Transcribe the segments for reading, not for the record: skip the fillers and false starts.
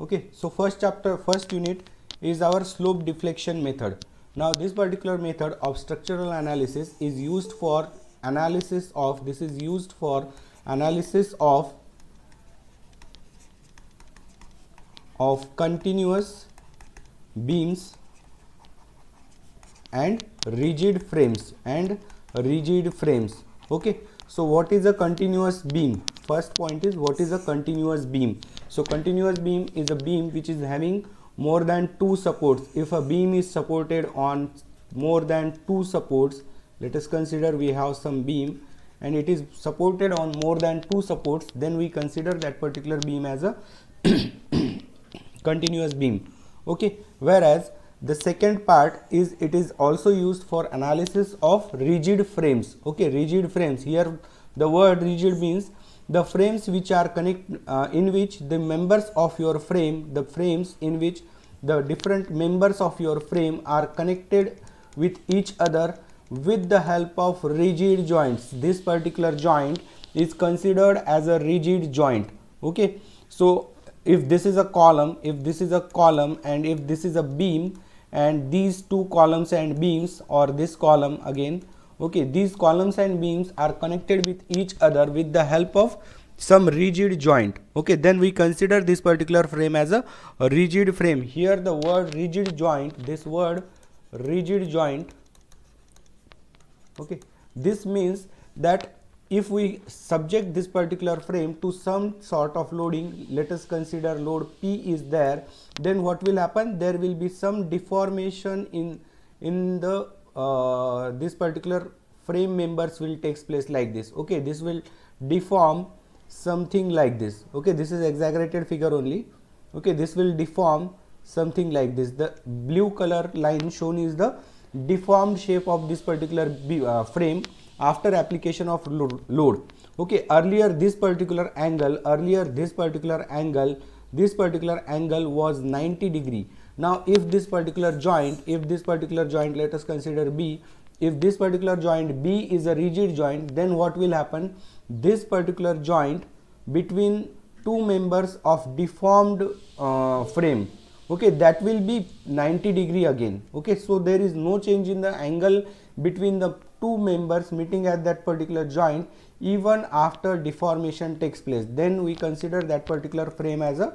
Okay, so first unit is our slope deflection method. Now this particular method of structural analysis is used for analysis of continuous beams and rigid frames. Okay, so what is a continuous beam? First point is, what is a continuous beam? So continuous beam is a beam which is having more than two supports. If a beam is supported on more than two supports, let us consider we have some beam and it is supported on more than two supports, then we consider that particular beam as a continuous beam. Okay, whereas the second part is, it is also used for analysis of rigid frames. Okay, rigid frames, here the word rigid means the frames which are in which the members of your frame, the frames in which the different members of your frame are connected with each other with the help of rigid joints. This particular joint is considered as a rigid joint. Okay, so if this is a column, and if this is a beam, and these two columns and beams, or this column again, okay, these columns and beams are connected with each other with the help of some rigid joint. Okay, then we consider this particular frame as a rigid frame. Here the word rigid joint, this word rigid joint, okay, this means that if we subject this particular frame to some sort of loading, let us consider load P is there, then what will happen? There will be some deformation in the this particular frame members will takes place like this. Okay, this will deform something like this. Okay, this is exaggerated figure only. Okay, this will deform something like this. The blue color line shown is the deformed shape of this particular frame after application of load. Okay, earlier this particular angle was 90 degree. Now if this particular joint, let us consider B, if this particular joint B is a rigid joint, then what will happen? This particular joint between two members of deformed frame, okay, that will be 90 degree again. Okay, so there is no change in the angle between the two members meeting at that particular joint even after deformation takes place. Then we consider that particular frame as a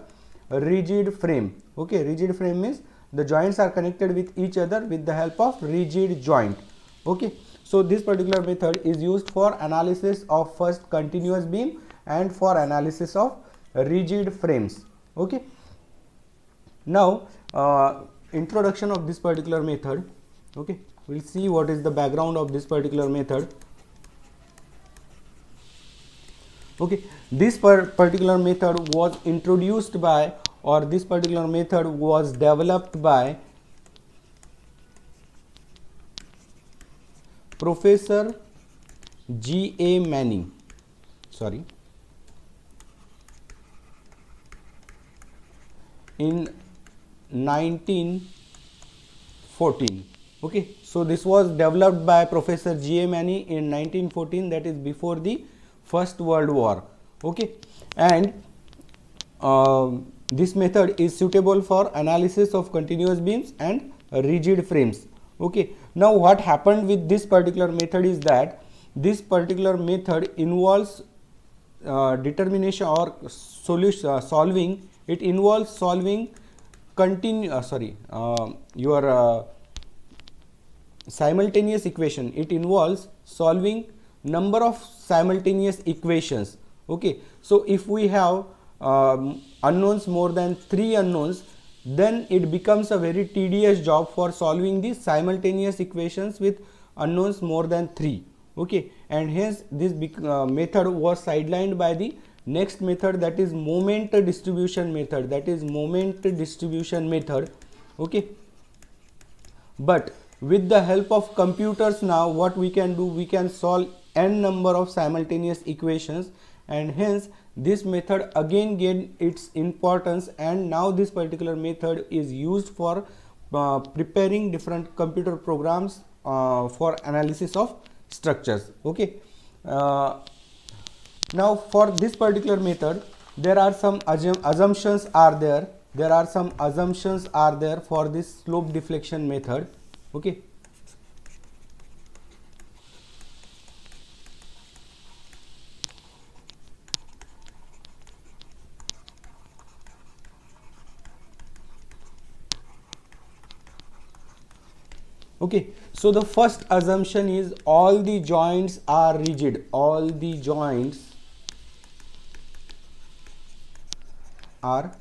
rigid frame. Okay, rigid frame means the joints are connected with each other with the help of rigid joint. Okay, so this particular method is used for analysis of first continuous beam and for analysis of rigid frames. Okay, now introduction of this particular method. Okay, we'll see what is the background of this particular method. Okay, this particular method was introduced by, or this particular method was developed by Professor G.A. Manning. In 1914. Okay, so this was developed by Professor G.A. Manning in 1914, that is before the First World War. Okay, and this method is suitable for analysis of continuous beams and rigid frames. Okay, now what happened with this particular method is that this particular method involves determination or solving. It involves solving simultaneous equation. It involves solving number of simultaneous equations. Okay, so if we have unknowns, more than 3 unknowns, then it becomes a very tedious job for solving these simultaneous equations with unknowns more than 3. Okay, and hence this method was sidelined by the next method, that is moment distribution method. Okay, but with the help of computers now, what we can do, we can solve n number of simultaneous equations, and hence this method again gained its importance, and now this particular method is used for preparing different computer programs for analysis of structures. Okay, now for this particular method there are some assumptions are there. there are some assumptions are there for this slope deflection method. Okay, okay, so the first assumption is all the joints are rigid, all the joints are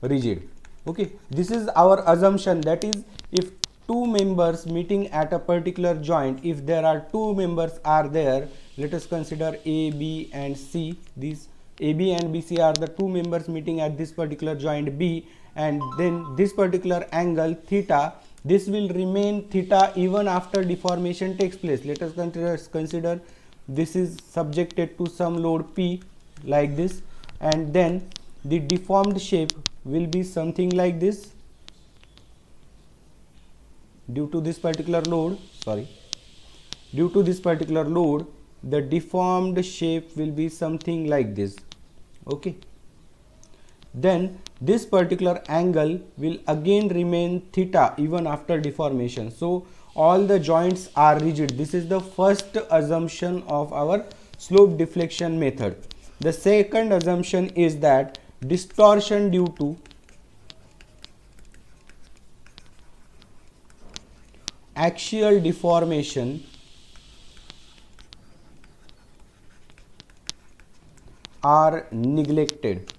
rigid. Okay, this is our assumption, that is, if two members meeting at a particular joint, if there are two members are there, let us consider A, B and C. These A, B and B, C are the two members meeting at this particular joint B, and then this particular angle theta, this will remain theta even after deformation takes place. Let us consider this is subjected to some load P like this, and then the deformed shape will be something like this due to this particular load. Due to this particular load, the deformed shape will be something like this. Okay, then this particular angle will again remain theta even after deformation. So all the joints are rigid. This is the first assumption of our slope deflection method. The second assumption is that distortion due to axial deformation are neglected.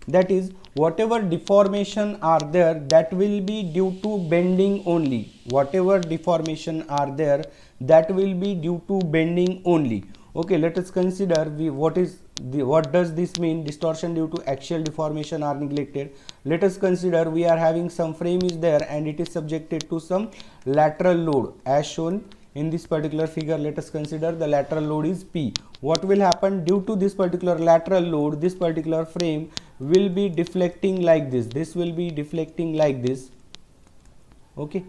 That is, whatever deformation are there, that will be due to bending only. Whatever deformation are there, that will be due to bending only. Okay, let us consider what does this mean, distortion due to axial deformation are neglected. Let us consider we are having some frame is there and it is subjected to some lateral load as shown in this particular figure. Let us consider the lateral load is P. What will happen due to this particular lateral load? This particular frame will be deflecting like this. This will be deflecting like this. Okay,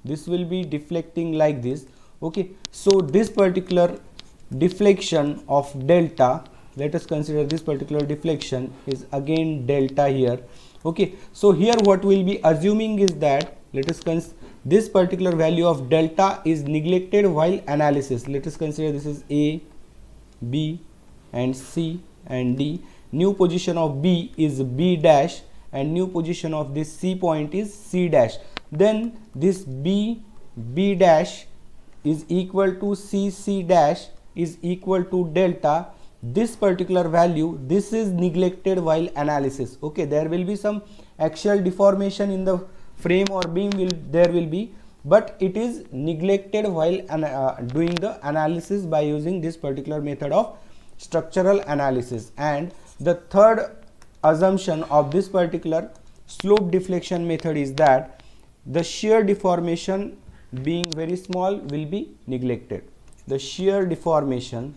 this will be deflecting like this. Okay, so this particular deflection of delta, let us consider this particular deflection is again delta here. Okay, so here what we will be assuming is that, let us this particular value of delta is neglected while analysis. Let us consider this is A, B and C and D. New position of B is B dash and new position of this C point is C dash. Then this B dash is equal to C dash is equal to delta. This particular value, this is neglected while analysis. Okay, there will be some axial deformation in the frame or beam there will be, but it is neglected while doing the analysis by using this particular method of structural analysis. And the third assumption of this particular slope deflection method is that the shear deformation being very small will be neglected. The shear deformation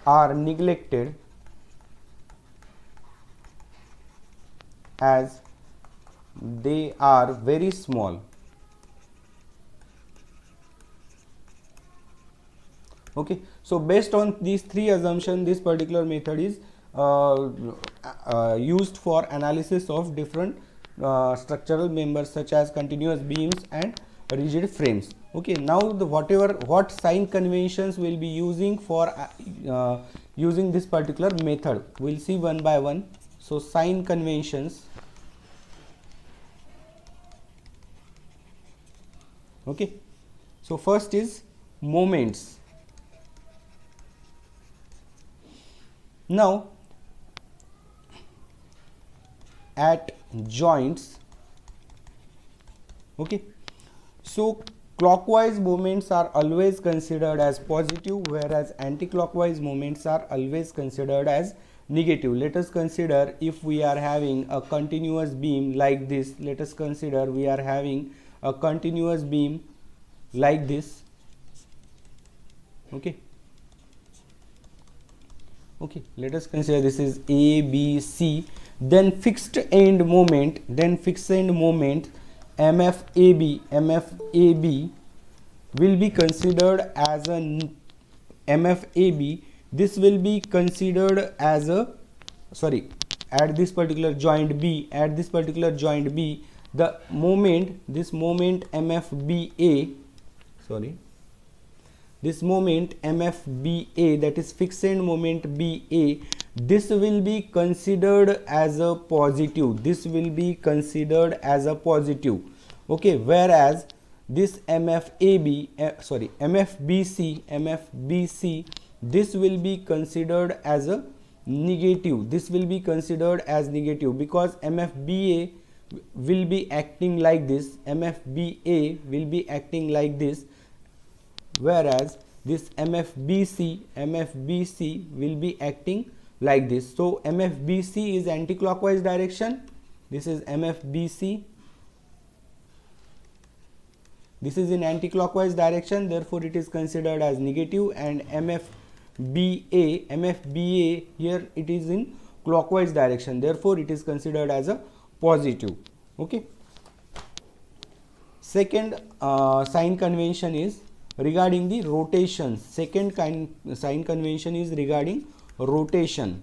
are neglected as they are very small. Okay, so based on these three assumptions, this particular method is used for analysis of different structural members such as continuous beams and rigid frames. Okay, now what sign conventions will be using for using this particular method, we'll see one by one. So sign conventions. Okay, so first is moments. Now at joints, okay, so clockwise moments are always considered as positive, whereas anti-clockwise moments are always considered as negative. Let us consider if we are having a continuous beam like this. Let us consider we are having a continuous beam like this. Okay, okay, let us consider this is A, B, C, then fixed end moment, MFAB will be considered as a MFAB, this will be considered as a, sorry, at this particular joint B, the moment, this moment MFBA, sorry, this moment MFBA, that is fixed moment BA, this will be considered as a positive, okay, whereas this MFAB, MFBC, this will be considered as a negative, because MFBA will be acting like this, whereas this MFBC will be acting like this. So MFBC is anti-clockwise direction, this is MFBC, this is in anti-clockwise direction, therefore it is considered as negative, and MFBA here it is in clockwise direction, therefore it is considered as a positive. Okay. Second sign convention is regarding the rotation. Second sign convention is regarding rotation.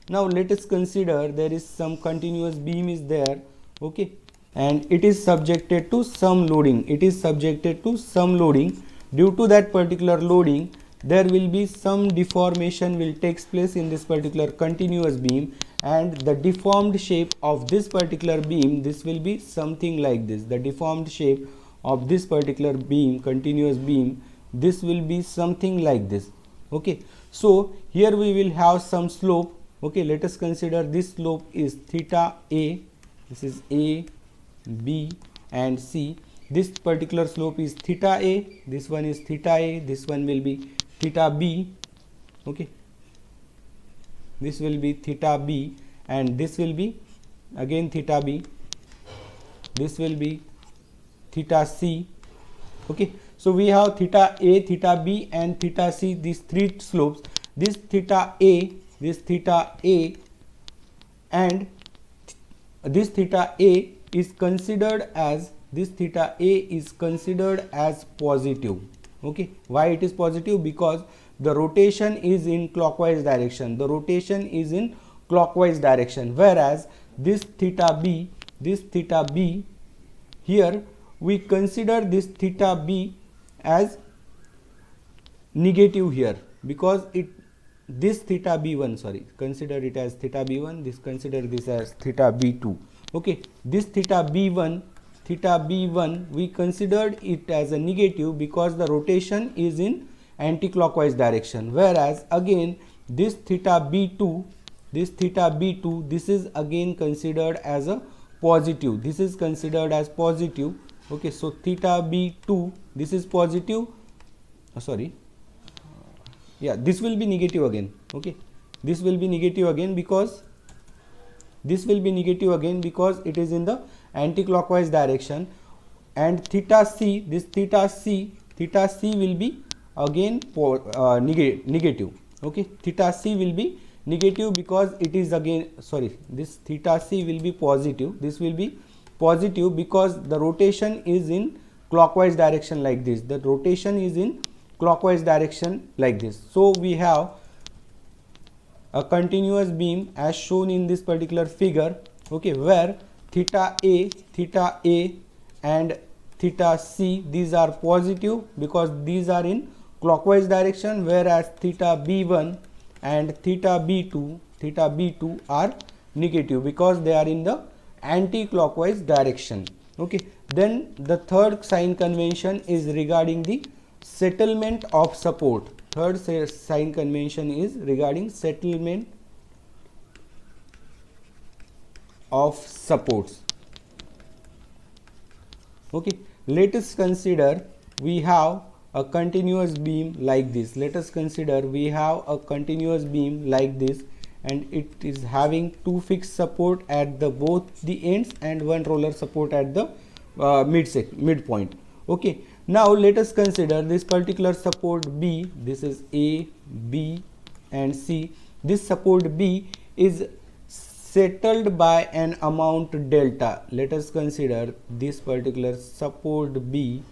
Now let us consider there is some continuous beam is there, okay, and it is subjected to some loading. Due to that particular loading, there will be some deformation will takes place in this particular continuous beam, and the deformed shape of this particular beam, this will be something like this. The deformed shape of this particular beam, continuous beam, this will be something like this. Okay, so here we will have some slope. Okay, let us consider this slope is theta A, this is A, B and C. This particular slope is theta A, this one is theta A, this one will be theta B. Okay, this will be theta B, and this will be again theta B, this will be theta C. Okay, so we have theta A, theta B and theta C, these three slopes. This theta A, this theta A and this theta A is considered as, this theta A is considered as positive. Okay, why it is positive? Because the rotation is in clockwise direction, whereas this theta B, here we consider this theta B as negative here, because this theta B1, sorry, consider it as theta B1, this consider this as theta B2. Okay, this theta B1 we considered it as a negative because the rotation is in anti-clockwise direction, whereas again this theta B2, this is again considered as a positive, Okay, so theta B2, this is positive, this will be negative again. Okay, this will be negative again because it is in the anti-clockwise direction, and theta C, this theta C will be again negative. Okay, theta C will be negative because it is again, this theta C will be positive, this will be positive because the rotation is in clockwise direction like this, so we have a continuous beam as shown in this particular figure, okay, where theta A and theta C, these are positive because these are in clockwise direction, whereas theta B1 and theta B2 are negative because they are in the anti-clockwise direction. Okay, then the third sign convention is regarding the settlement of support. Third sign convention is regarding settlement of supports. Okay, let us consider we have a continuous beam like this. And it is having two fixed support at the both the ends and one roller support at the midpoint. Okay, now let us consider this particular support B. This is A, B and C. This support B is settled by an amount delta. Let us consider this particular support B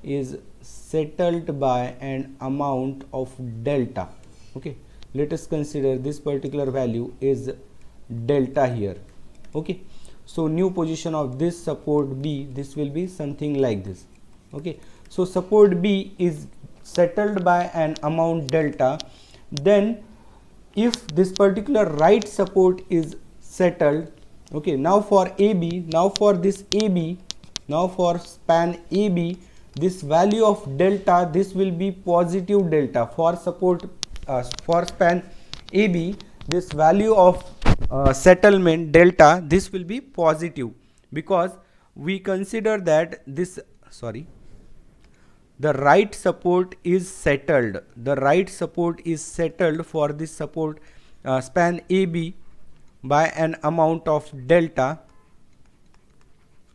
is settled by an amount of delta. Okay, let us consider this particular value is delta here. Okay, so new position of this support B, this will be something like this. Okay, so support B is settled by an amount delta. Then if this particular right support is settled, okay, now for AB, now for this AB, now for span AB, this value of delta, this will be positive delta. For support for span AB, this value of settlement delta, this will be positive, because we consider that this, sorry, the right support is settled. The right support is settled for this support span AB by an amount of delta.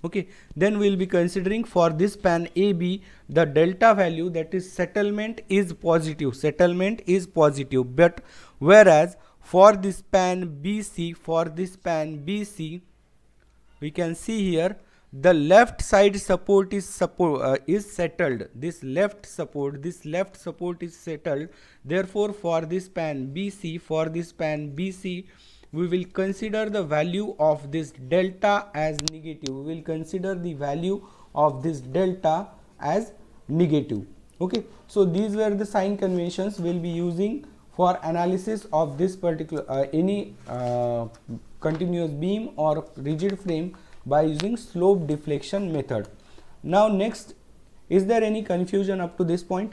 Okay, then we will be considering for this span AB, the delta value, that is settlement, is positive. Settlement is positive. But whereas for this span BC, for this span BC, we can see here the left side support is settled. This left support is settled. Therefore for this span BC, for this span BC, we will consider the value of this delta as negative. We will consider the value of this delta as negative. Okay, so these were the sign conventions we will be using for analysis of this particular any continuous beam or rigid frame by using slope deflection method. Now next, is there any confusion up to this point?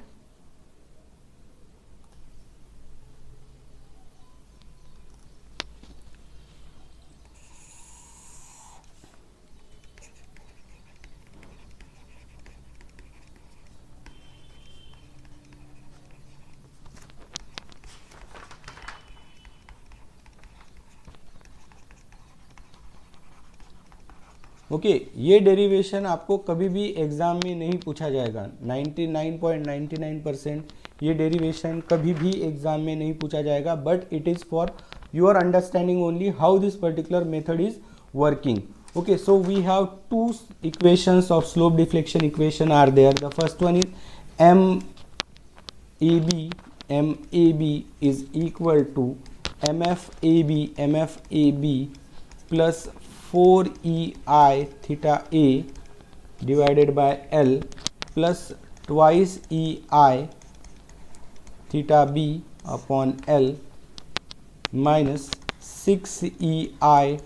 Okay ये derivation आपको कभी भी exam में नहीं पूछा जाएगा। 99.99% ये derivation कभी भी एग्जाम में नहीं पूछा जाएगा, but it is for your understanding only how this particular method is working. Okay, so we have two equations of slope deflection equation are there. The first one is MAB is equal to MFAB plus 4EI theta A divided by L plus twice EI theta B upon L minus 6EI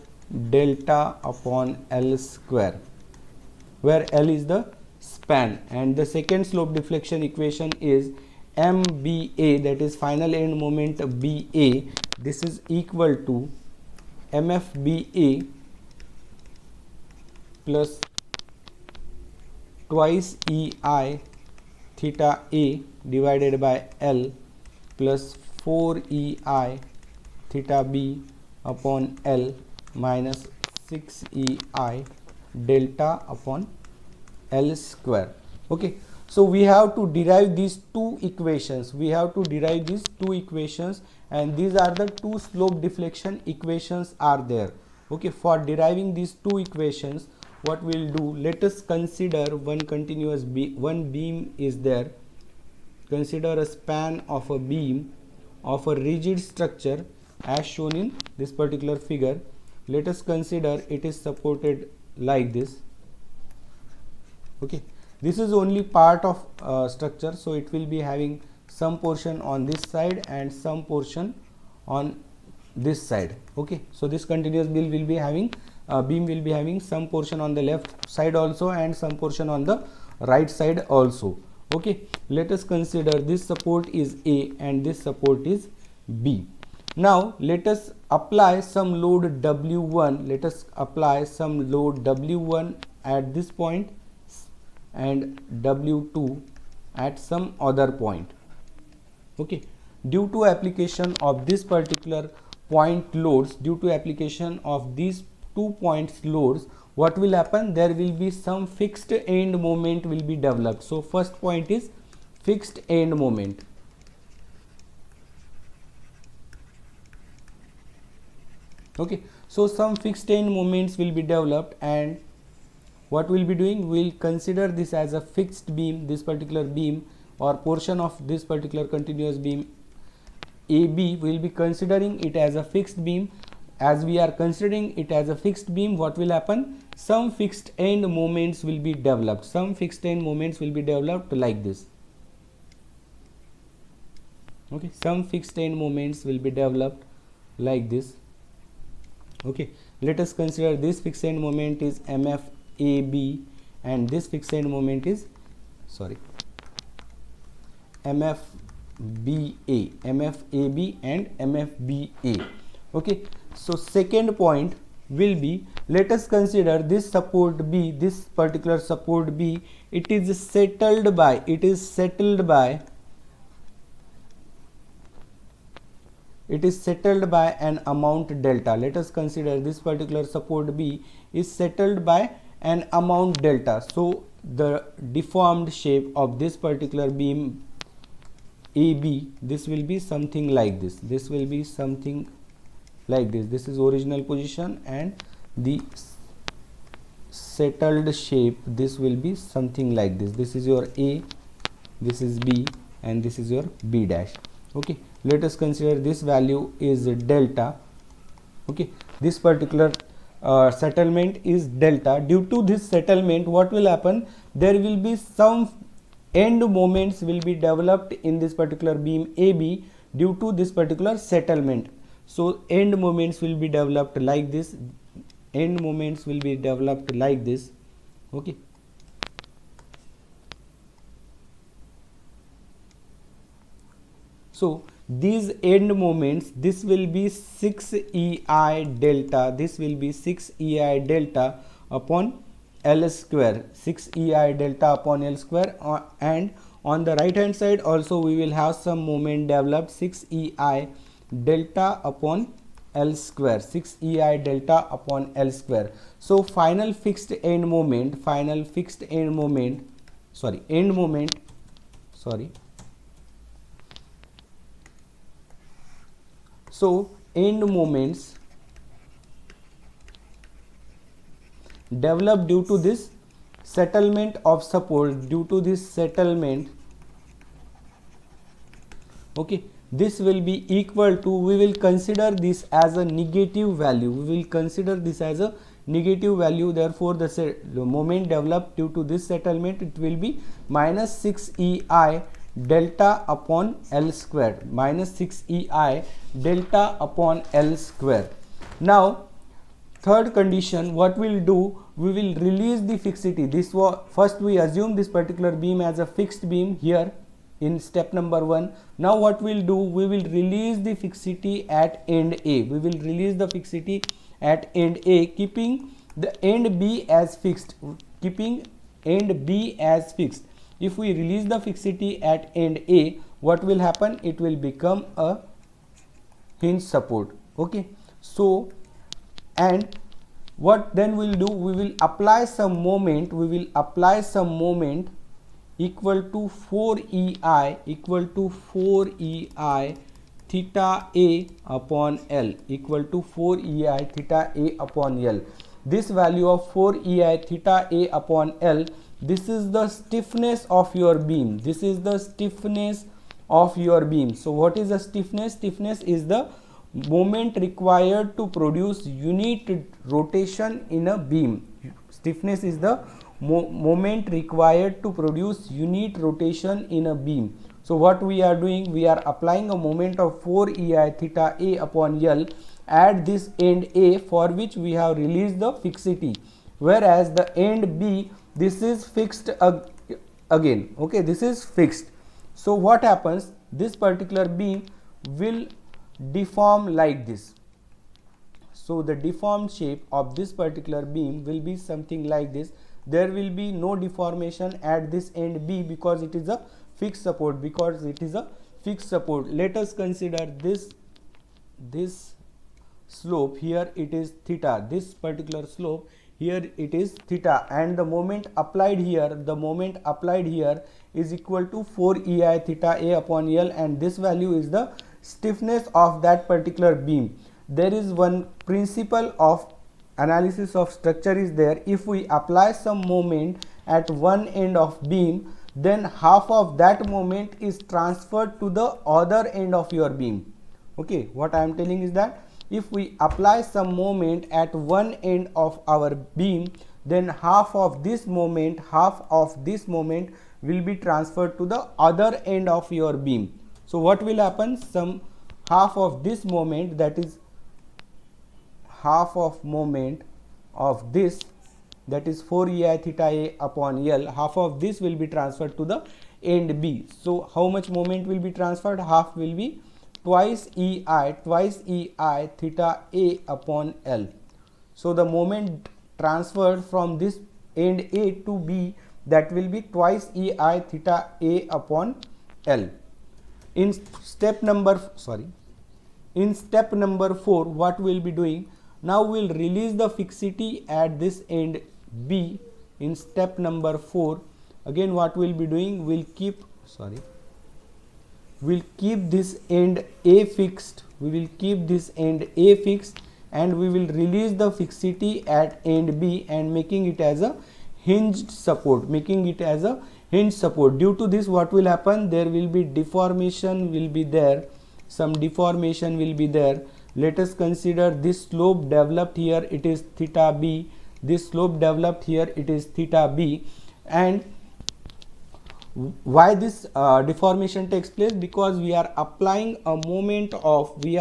delta upon L square, where L is the span. And the second slope deflection equation is MBA, that is final end moment BA. This is equal to MFBA plus twice EI theta A divided by L plus 4EI theta B upon L minus 6EI delta upon L square. Okay, so we have to derive these two equations. And these are the two slope deflection equations are there. Okay, for deriving these two equations, what we'll do, let us consider one continuous one beam is there. Consider a span of a beam of a rigid structure as shown in this particular figure. Let us consider it is supported like this. Okay, this is only part of structure, so it will be having some portion on this side and some portion on this side. Okay, so this continuous beam will be having some portion on the left side also and some portion on the right side also. Okay, let us consider this support is A and this support is B. Now let us apply some load W1. Let us apply some load W1 at this point and W2 at some other point. Okay, due to application of this particular point loads, due to application of these 2 points loads, what will happen? There will be some fixed end moment will be developed. So first point is fixed end moment. Okay, so some fixed end moments will be developed, and what we'll be doing, we'll consider this as a fixed beam, this particular beam or portion of this particular continuous beam AB, will be considering it as a fixed beam. As we are considering it as a fixed beam, what will happen? Some fixed end moments will be developed. Some fixed end moments will be developed like this. Okay, some fixed end moments will be developed like this. Okay, let us consider this fixed end moment is MFAB and this fixed end moment is MFBA, MFAB and MFBA. Okay, so second point will be, let us consider this support B, this particular support B, it is settled by an amount delta. Let us consider this particular support B is settled by an amount delta. So the deformed shape of this particular beam AB, this will be something like this. This will be something like this. This is original position and the settled shape, this will be something like this. This is your A, this is B and this is your B dash. Okay, let us consider this value is delta. Okay, this particular settlement is delta. Due to this settlement, what will happen? There will be some end moments will be developed in this particular beam AB due to this particular settlement. So end moments will be developed like this. End moments will be developed like this. Okay. So these end moments, this will be 6 EI delta. This will be 6 EI delta upon L square. 6 EI delta upon L square. And on the right hand side also we will have some moment developed, 6 EI delta upon L square. 6 EI delta upon L square. So final fixed end moment, So end moments developed due to this settlement of support, okay, this will be equal to, we will consider this as a negative value, therefore the moment developed due to this settlement, it will be minus 6 EI delta upon L square, Now third condition, what we'll do, we will release the fixity. This was first we assume this particular beam as a fixed beam here in step number 1. Now what we'll do, we will release the fixity at end A. Keeping the end B as fixed. If we release the fixity at end A, what will happen? It will become a hinge support. Okay, so and what then we'll do, we will apply some moment, equal to 4 EI theta A upon L, This value of 4 EI theta A upon L, this is the stiffness of your beam. So what is the stiffness? Stiffness is the moment required to produce unit rotation in a beam. Stiffness is the moment required to produce unit rotation in a beam. So what we are doing, we are applying a moment of 4 EI theta A upon L at this end A, for which we have released the fixity, whereas the end B, this is fixed again. Okay, this is fixed. So what happens, this particular beam will deform like this. So the deformed shape of this particular beam will be something like this. There will be no deformation at this end B because it is a fixed support. Let us consider this slope. Here it is theta. This particular slope, here it is theta, and the moment applied here is equal to 4 EI theta A upon L, and this value is the stiffness of that particular beam. There is one principle of analysis of structure is there. If we apply some moment at one end of beam, then half of that moment is transferred to the other end of your beam. Okay, what I am telling is that if we apply some moment at one end of our beam, then half of this moment will be transferred to the other end of your beam. So what will happen? Some half of this moment, that is half of moment of this, that is 4 ei theta a upon L, half of this will be transferred to the end B. So how much moment will be transferred? Half will be twice ei theta a upon L. So the moment transferred from this end A to B, that will be twice ei theta a upon L. In step number 4, what we will be doing? Now we will release the fixity at this end B. In step number 4, again what we will be doing? We'll keep this end A fixed. And we will release the fixity at end B and making it as a hinged support. Due to this, what will happen? There will be deformation will be there. Some deformation will be there. Let us consider this slope developed here, it is theta B. This slope developed here, it is theta B. And why this deformation takes place? Because we are applying a moment of, the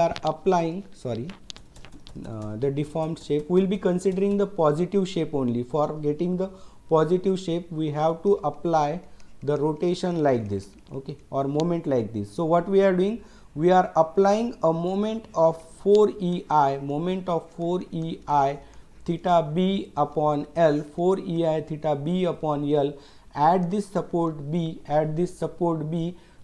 deformed shape. We will be considering the positive shape only. For getting the positive shape, we have to apply the rotation like this, okay, or moment like this. So what we are doing? We are applying a moment of 4 ei theta b upon L, 4 ei theta b upon L at this support B.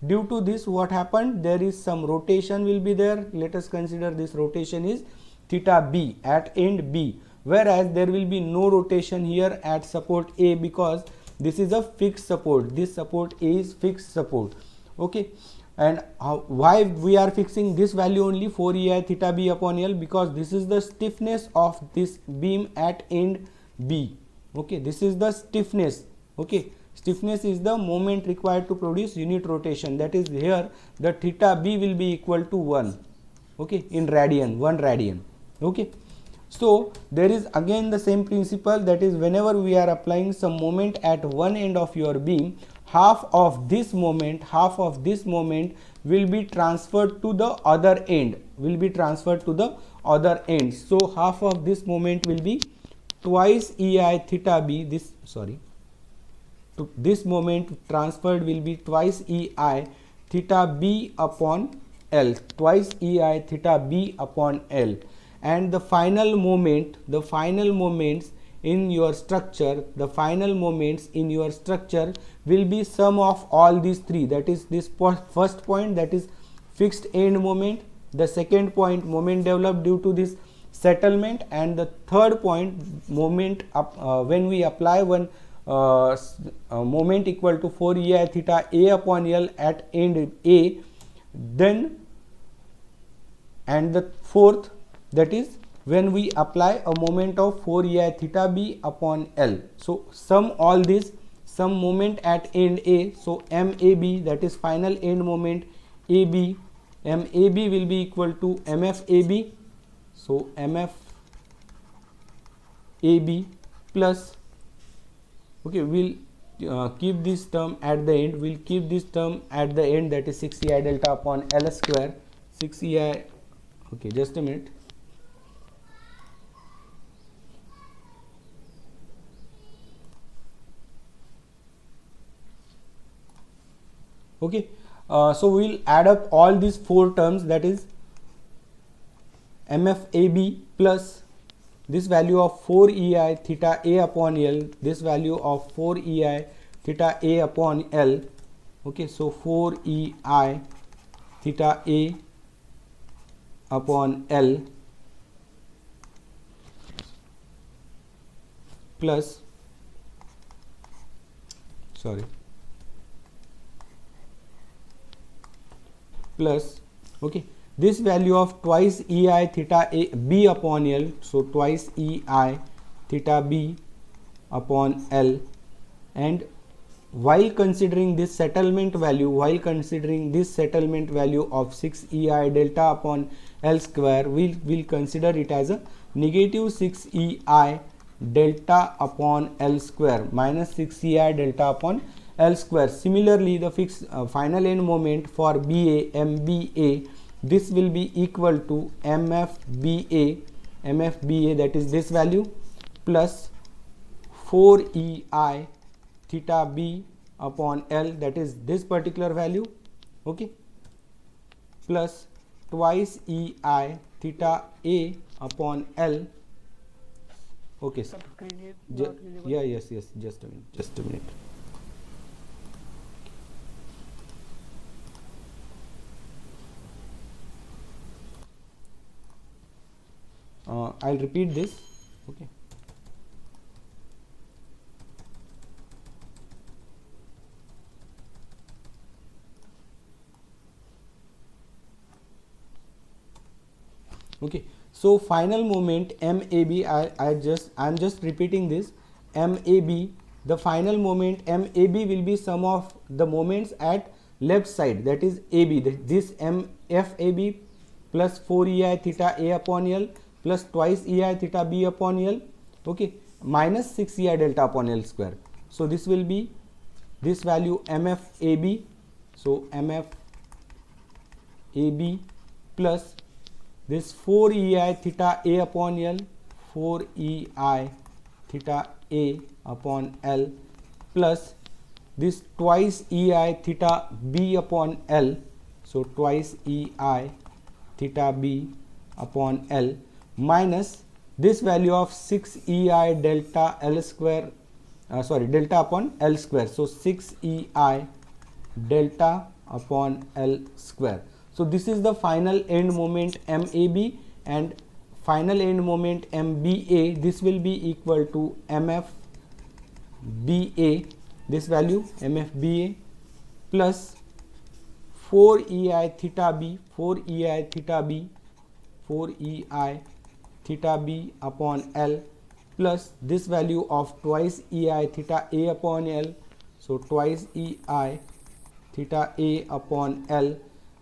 Due to this, what happened? There is some rotation will be there. Let us consider this rotation is theta b at end B, whereas there will be no rotation here at support A, because this is a fixed support. This support A is fixed support. Okay, and why we are fixing this value only 4 ei theta b upon L? Because this is the stiffness of this beam at end B. Okay, this is the stiffness. Okay, stiffness is the moment required to produce unit rotation. That is, here the theta b will be equal to 1. Okay, in radian, 1 radian. Okay, so there is again the same principle, that is, whenever we are applying some moment at one end of your beam, half of this moment will be transferred to the other end, So half of this moment will be twice ei theta b. This moment transferred will be twice ei theta b upon L, and the final moments in your structure, will be sum of all these three. That is, this first point, that is fixed end moment, the second point, moment developed due to this settlement, and the third point, moment when we apply one moment equal to 4 ei theta a upon L at end A. Then, and the fourth, that is when we apply a moment of 4 ei theta b upon L. So sum all this, some moment at end A. So MAB, that is final end moment AB, MAB will be equal to MFAB. So MFAB plus, okay, we'll keep this term at the end. That is 6 ei delta upon L square, 6 ei. Okay, just a minute. Okay, so we'll add up all these four terms, that is MFAB plus this value of 4 ei theta a upon L, this value of 4 ei theta a upon L. Okay, so 4 ei theta a upon L plus, okay, this value of twice ei theta a b upon L, so twice ei theta b upon L, and while considering this settlement value, of 6 ei delta upon L square, we will consider it as a negative 6 ei delta upon L square minus 6 ei delta upon L square. Similarly, the fixed final end moment for BA, MBA, this will be equal to MFBA, that is this value, plus 4 ei theta b upon L, that is this particular value, okay, plus twice ei theta a upon L. Okay, sir. Yeah, yes, just a minute. I'll repeat this, okay. Okay, so final moment MAB, I'm just repeating this, MAB, the final moment MAB will be sum of the moments at left side, that is AB, this MFAB plus 4 ei theta a upon L plus twice ei theta b upon L, okay, minus 6 ei delta upon L square. So this will be this value MFAB, so MFAB plus this 4 ei theta a upon L, 4 ei theta a upon L plus this twice ei theta b upon L, so twice ei theta b upon L minus this value of 6 ei delta L square, delta upon L square, so 6 ei delta upon L square. So this is the final end moment MAB, and final end moment MBA, this will be equal to MFBA, this value MFBA plus 4 ei theta b, 4 ei theta b, 4 ei theta b upon L plus this value of twice ei theta a upon L, so twice ei theta a upon L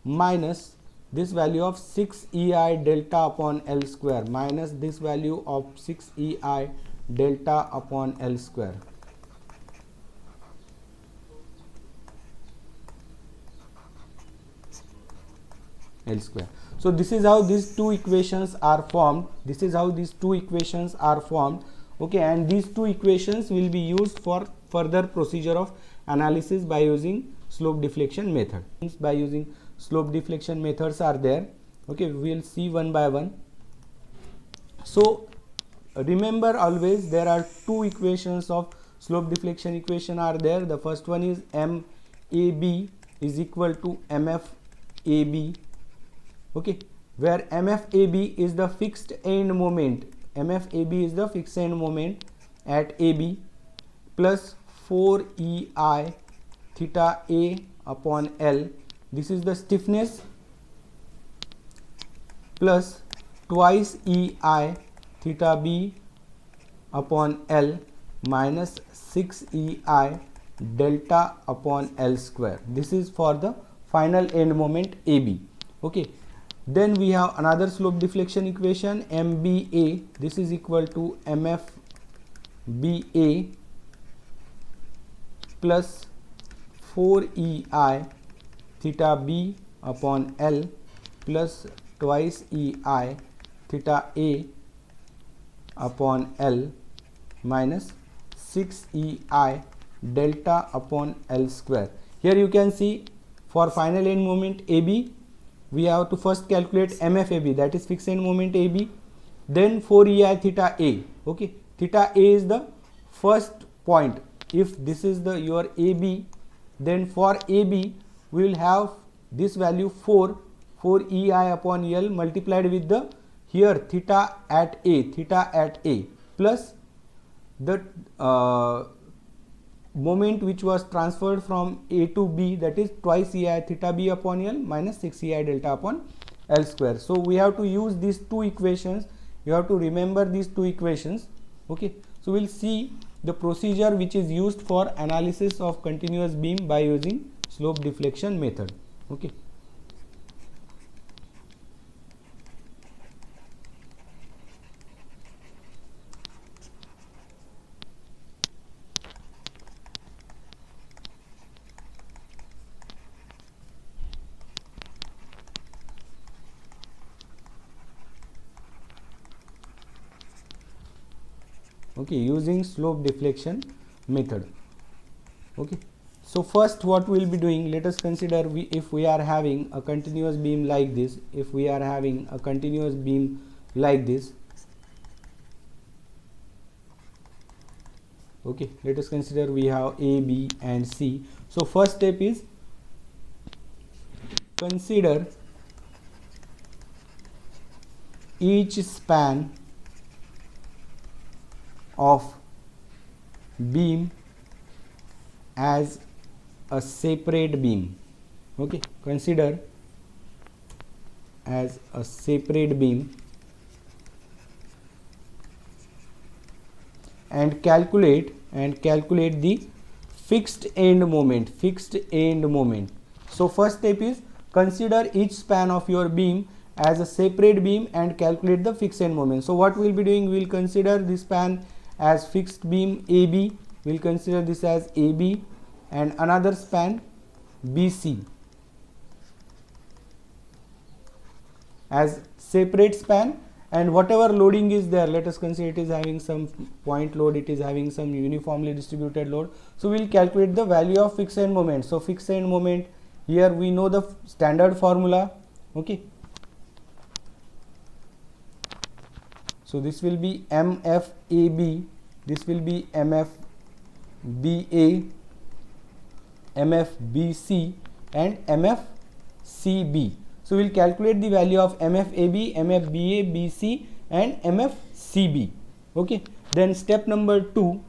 minus this value of 6 ei delta upon L square, minus this value of 6 ei delta upon L square. L square. So this is how these two equations are formed. Okay, and these two equations will be used for further procedure of analysis by using slope deflection method. By using slope deflection methods are there. Okay, we will see one by one. So remember always there are two equations of slope deflection equation are there. The first one is MAB is equal to MFAB. Okay, where MFAB is the fixed end moment, at AB plus 4 ei theta a upon L, this is the stiffness, plus twice ei theta b upon L minus 6 ei delta upon L square. This is for the final end moment AB. Okay, then we have another slope deflection equation MBA, this is equal to MFBA plus 4 ei theta b upon L plus twice ei theta a upon L minus 6 ei delta upon L square. Here you can see for final end moment AB, we have to first calculate MFAB, that is fixed end moment AB, then 4 ei theta a. Okay, theta a is the first point. If this is the your AB, then for AB we will have this value 4 ei upon L multiplied with the here theta at A plus the moment which was transferred from A to B, that is twice ei theta b upon L minus 6 ei delta upon L square. So we have to use these two equations. You have to remember these two equations. Okay, so we'll see the procedure which is used for analysis of continuous beam by using slope deflection method. Okay. Okay, using slope deflection method. Okay, so first what we'll be doing, let us consider if we are having a continuous beam like this, if we are having a continuous beam like this. Okay, let us consider we have A, B and C. So first step is consider each span of beam as a separate beam. Okay, consider as a separate beam and calculate the fixed end moment. So first step is consider each span of your beam as a separate beam and calculate the fixed end moment. So what we will be doing, we will consider this span as fixed beam AB, we will consider this as AB, and another span BC as separate span, and whatever loading is there, let us consider it is having some point load, it is having some uniformly distributed load. So we will calculate the value of fixed end moment. So fixed end moment, here we know the standard formula. Okay, so this will be MFAB, this will be MFBA, MFBC and MFCB. So we will calculate the value of MFAB, MFBA, BC and MFCB. Okay, then step number 2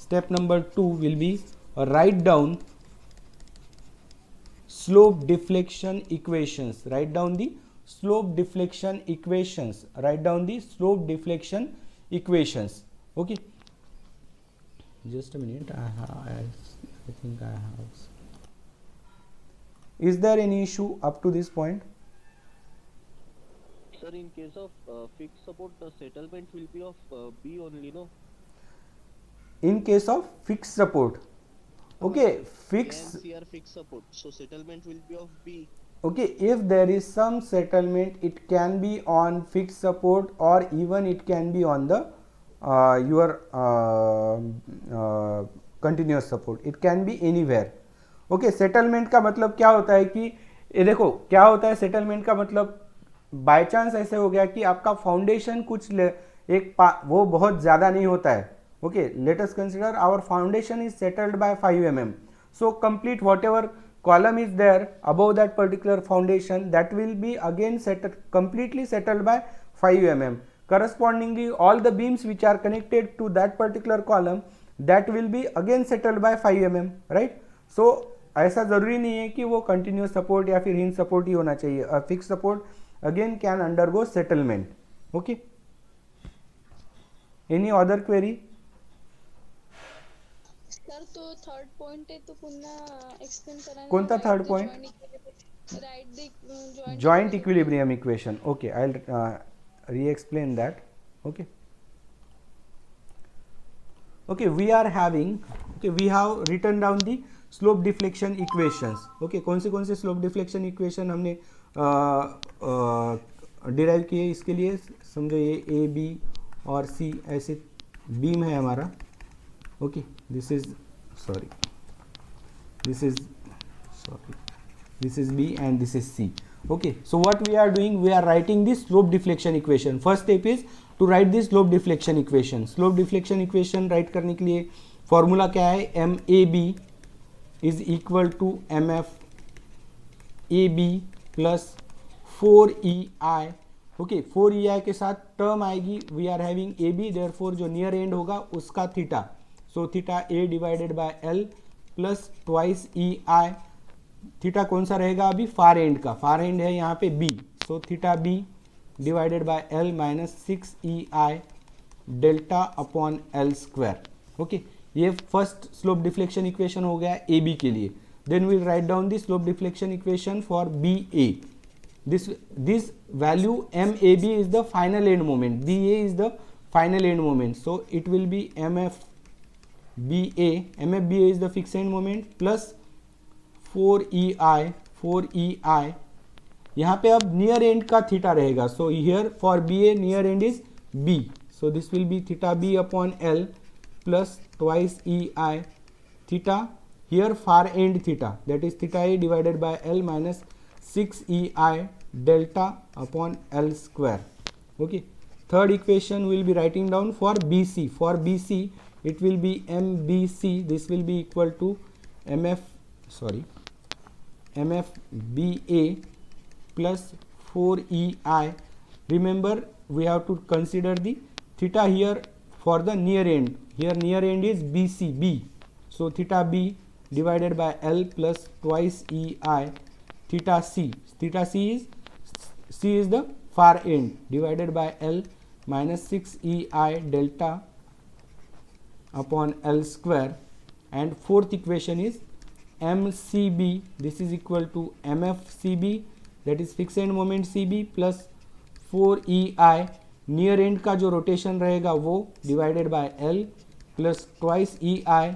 will be write down slope deflection equations. Write down the slope deflection equations. Okay, just a minute, I think I have. Is there any issue up to this point? Sir, in case of fixed support, the settlement will be of B only, no? In case of fixed support, okay, fixed support, so settlement will be of B. Okay, if there is some settlement, it can be on fixed support or even it can be on the your continuous support. It can be anywhere. Okay, settlement का मतलब क्या होता है कि ये देखो क्या होता है, सेटलमेंट का मतलब बाय चांस ऐसे हो गया कि आपका फाउंडेशन कुछ वो बहुत ज़्यादा नहीं होता है. Okay, let us consider our foundation is settled by 5 mm. So complete whatever column is there above that particular foundation, that will be again completely settled by 5 mm. Correspondingly, all the beams which are connected to that particular column, that will be again settled by 5 mm, right? So ऐसा ज़रूरी नहीं है कि वो continuous support या फिर hinge support ही होना चाहिए. A fix support again can undergo settlement. Okay, any other query? Sir, तो थर्ड पॉइंट आहे तो पुन्हा एक्सप्लेन करा. कोणता third point? Right joint equilibrium equation. Okay, I will re-explain that. Okay. Okay, we are having, okay, we have written down the slope deflection equations. Okay, कौन से slope deflection equation हमने derive किए इसके लिए? समझो ये ए बी और सी ऐसे बीम है हमारा. Okay, this is B and this is C. Okay, so what we are doing, we are writing this slope deflection equation. First step is to write this slope deflection equation. Slope deflection equation write करने के लिए formula क्या है? MAB is equal to MFAB plus 4EI. Okay, 4EI के साथ term आएगी, we are having AB, therefore जो near end होगा उसका theta, so theta A divided by L plus twice EI. Theta कौन सा रहेगा? अभी फार एंड का, फार एंड है यहाँ पे B, so theta b divided by L minus 6 EI delta upon L square. Okay, ये फर्स्ट स्लोप डिफ्लेक्शन इक्वेशन हो गया ए बी के लिए. Then will write down the slope deflection equation for B A. this value MAB is the final end moment, BA is the final end moment, so it will be MFBA. MFBA is the fixed end moment plus 4EI. यहाँ पे अब near and का theta रहेगा, so here for BA near and is B, so this will be theta B upon L plus twice EI theta. Here far end theta, that is theta A divided by L minus 6 EI delta upon L square. Okay, third equation we will be writing down for BC. For BC it will be MBC, this will be equal to MFBA plus 4EI. remember we have to consider the theta here for the near end. Here near end is BC, B, so theta B divided by L plus twice EI theta C. Theta C is the far end divided by L minus 6 EI delta upon L square. And fourth equation is MCB, this is equal to MFCB, that is fixed end moment CB plus 4EI near and का जो rotation रहेगा वो divided by L plus twice EI.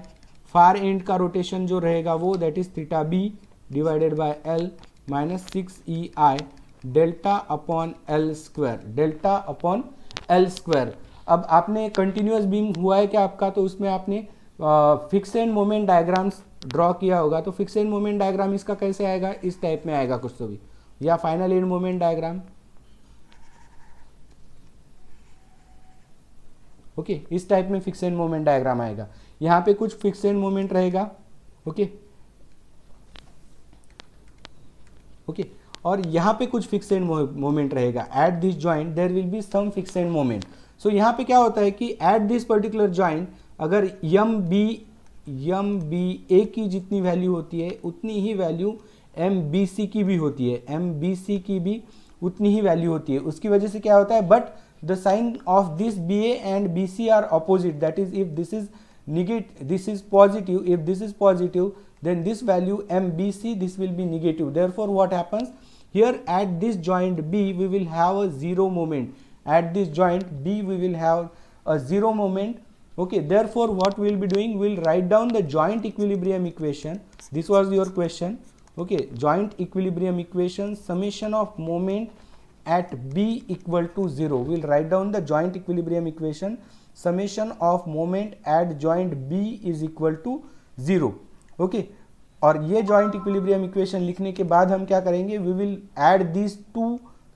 Far and का rotation जो रहेगा वो that is theta B divided by L minus 6 EI delta upon L square. Delta upon L square. अब आपने कंटिन्यूअस बीम हुआ है क्या आपका, तो उसमें आपने fix end moment diagrams draw किया होगा. तो फिक्स एंड मोमेंट डायग्राम इसका कैसे आएगा, इस टाइप में आएगा कुछ तो भी, या final end moment diagram. Okay, इस टाइप में फिक्स एंड मोमेंट डायग्राम आएगा. यहाँ पे कुछ फिक्स एंड मोमेंट रहेगा. ओके, और यहाँ पे कुछ फिक्स एंड मोमेंट रहेगा. At this joint there will be some fix end moment. So यहाँ पे क्या होता है कि एट दिस पर्टिकुलर जॉइंट अगर एम बी ए की जितनी वैल्यू होती है उतनी ही वैल्यू एम बी सी की भी होती है. एम बी सी की भी उतनी ही वैल्यू होती है. उसकी वजह से क्या होता है, but the sign of this BA and BC are opposite, that is if this is negative, this is positive, if this is positive then this value MBC this will be negative. Therefore what happens here, at this joint B we will have a zero moment. At this joint B we will have a zero moment. Okay, therefore what we will be doing, we will write down the joint equilibrium equation. This was your question. Okay, joint equilibrium equation, summation of moment at B equal to 0. we will write down the joint equilibrium equation, summation of moment at joint B is equal to 0. okay, और ये joint equilibrium equation लिखने के बाद हम क्या करेंगे, we will add these two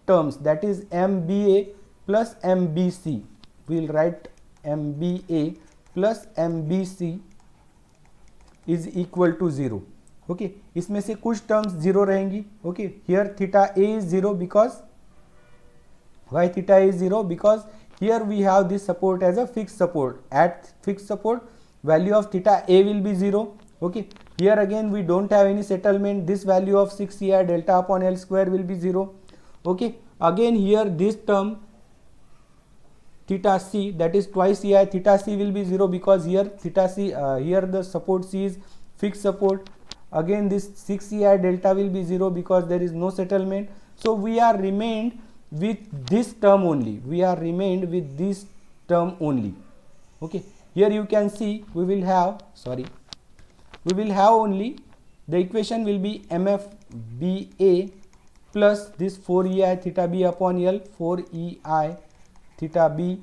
terms, that is MBA plus MBC. we will write MBA plus MBC is equal to 0. okay, इसमें से कुछ terms 0 रहेंगी. okay, here theta A is 0 because why theta is 0, because here we have this support as a fixed support. At fixed support value of theta A will be 0. okay, here again we don't have any settlement, this value of 6 EI delta upon L square will be 0. okay, again here this term theta C, that is twice EI theta C will be 0 because here theta C here the support C is fixed support. Again this 6 EI delta will be 0 because there is no settlement. So we are remained with this term only, we are remained with this term only. okay, here you can see we will have only the equation will be MFBA plus this 4EI theta B upon L, 4EI theta B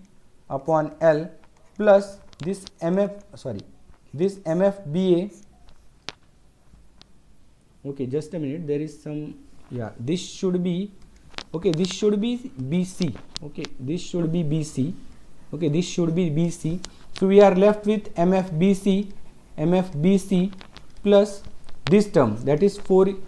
upon L plus this MFBA. okay, just a minute, there is some, yeah, this should be, okay, this should be BC. okay, this should be BC. okay, this should be BC. so we are left with MFBC plus this term, that is 4EI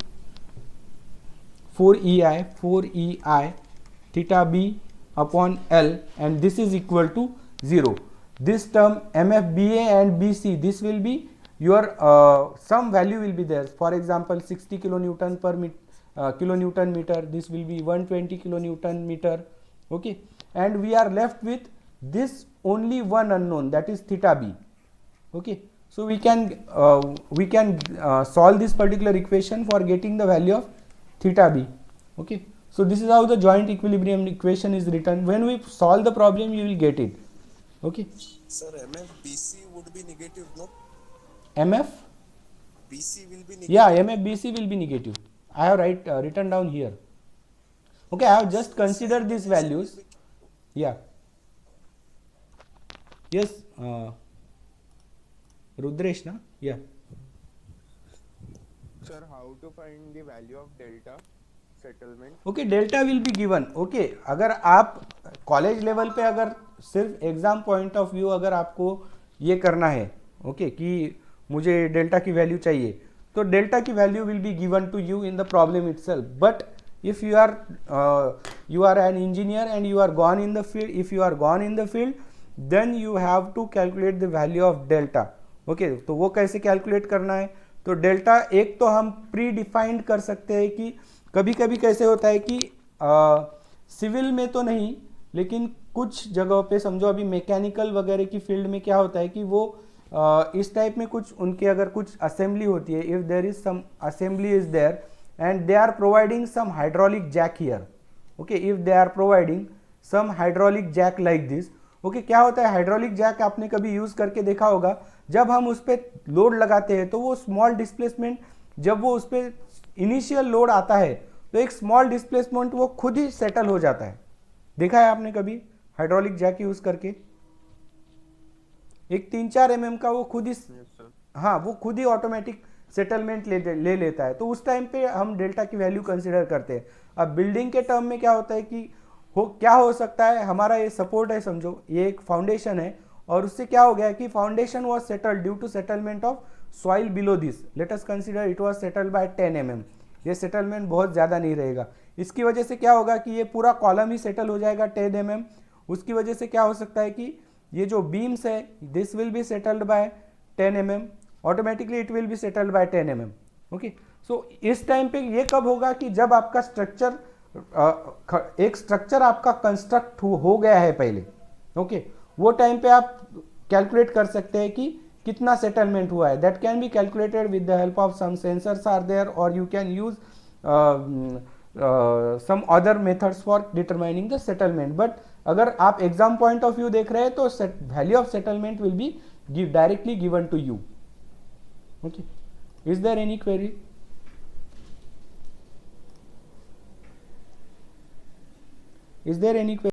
theta B upon L, and this is equal to 0. This term MFBA and BC, this will be your some value will be there. For example 60 kilonewton per kilonewton meter, this will be 120 kilonewton meter. Okay, and we are left with this only one unknown, that is theta b. Okay, so we can solve this particular equation for getting the value of theta b. Okay, so this is how the joint equilibrium equation is written. When we solve the problem, you will get it. Okay, Sir, MFBC would be negative, no? mf, BC will be negative. yeah, mfbc will be negative. I have written down here. Okay, I have just considered these values. Yeah, yes, Rudresh, na? Yeah. Sir, how to find the value of delta settlement? Okay, delta will be given. Okay, अगर आप college level पे अगर सिर्फ exam point of view अगर आपको ये करना है, ओके, कि मुझे डेल्टा की वैल्यू चाहिए, तो डेल्टा की value will be given to you in the problem itself. But if you are an engineer and you are gone in the field, if you are gone in the field, then you have to calculate the value of delta. Okay, तो वो कैसे calculate करना है? तो delta एक तो हम pre defined कर सकते हैं कि कभी कभी कैसे होता है कि सिविल में तो नहीं, लेकिन कुछ जगहों पे समझो अभी मैकेनिकल वगैरह की फील्ड में क्या होता है कि वो इस टाइप में कुछ उनके अगर कुछ असेंबली होती है, if there is some assembly is there and they are providing some hydraulic jack here. Okay, if they are providing some hydraulic jack like this. Okay, क्या होता है हाइड्रोलिक जैक आपने कभी यूज करके देखा होगा, जब हम उस पर लोड लगाते हैं तो वो स्मॉल डिस्प्लेसमेंट, जब वो उस पर इनिशियल लोड आता है तो एक स्मॉल डिस्प्लेसमेंट वो खुद ही सेटल हो जाता है. देखा है आपने कभी हाइड्रोलिक जैक यूज करके? एक 3-4 mm का वो खुद ही, हाँ, वो खुद ही ऑटोमेटिक सेटलमेंट ले लेता है. तो उस टाइम पे हम डेल्टा की वैल्यू कंसिडर करते हैं. अब बिल्डिंग के टर्म में क्या होता है कि क्या हो सकता है, हमारा ये सपोर्ट है, समझो ये एक फाउंडेशन है और उससे क्या हो गया कि foundation was settled due to settlement of soil below this. Let us consider it was settled by 10 mm. ये सेटलमेंट बहुत ज़्यादा नहीं रहेगा. इसकी वजह से क्या होगा कि ये पूरा कॉलम ही सेटल हो जाएगा 10 mm. उसकी वजह से क्या हो सकता है कि ये जो बीम्स है, this will be settled by 10 mm. Automatically it will be settled by 10 mm. Okay, so इस टाइम पे ये कब होगा कि जब आपका स्ट्रक्चर एक स्ट्रक्चर आपका कंस्ट्रक्ट हो गया है पहले. ओके, वो टाइम पे आप कैलकुलेट कर सकते हैं कि कितना सेटलमेंट हुआ है. That can be calculated with the help of some sensors are there, और you can use some other methods for determining the settlement. But अगर आप एग्जाम पॉइंट ऑफ व्यू देख रहे हैं तो value of settlement will be directly given to you. Okay, is there any query? Is there any query?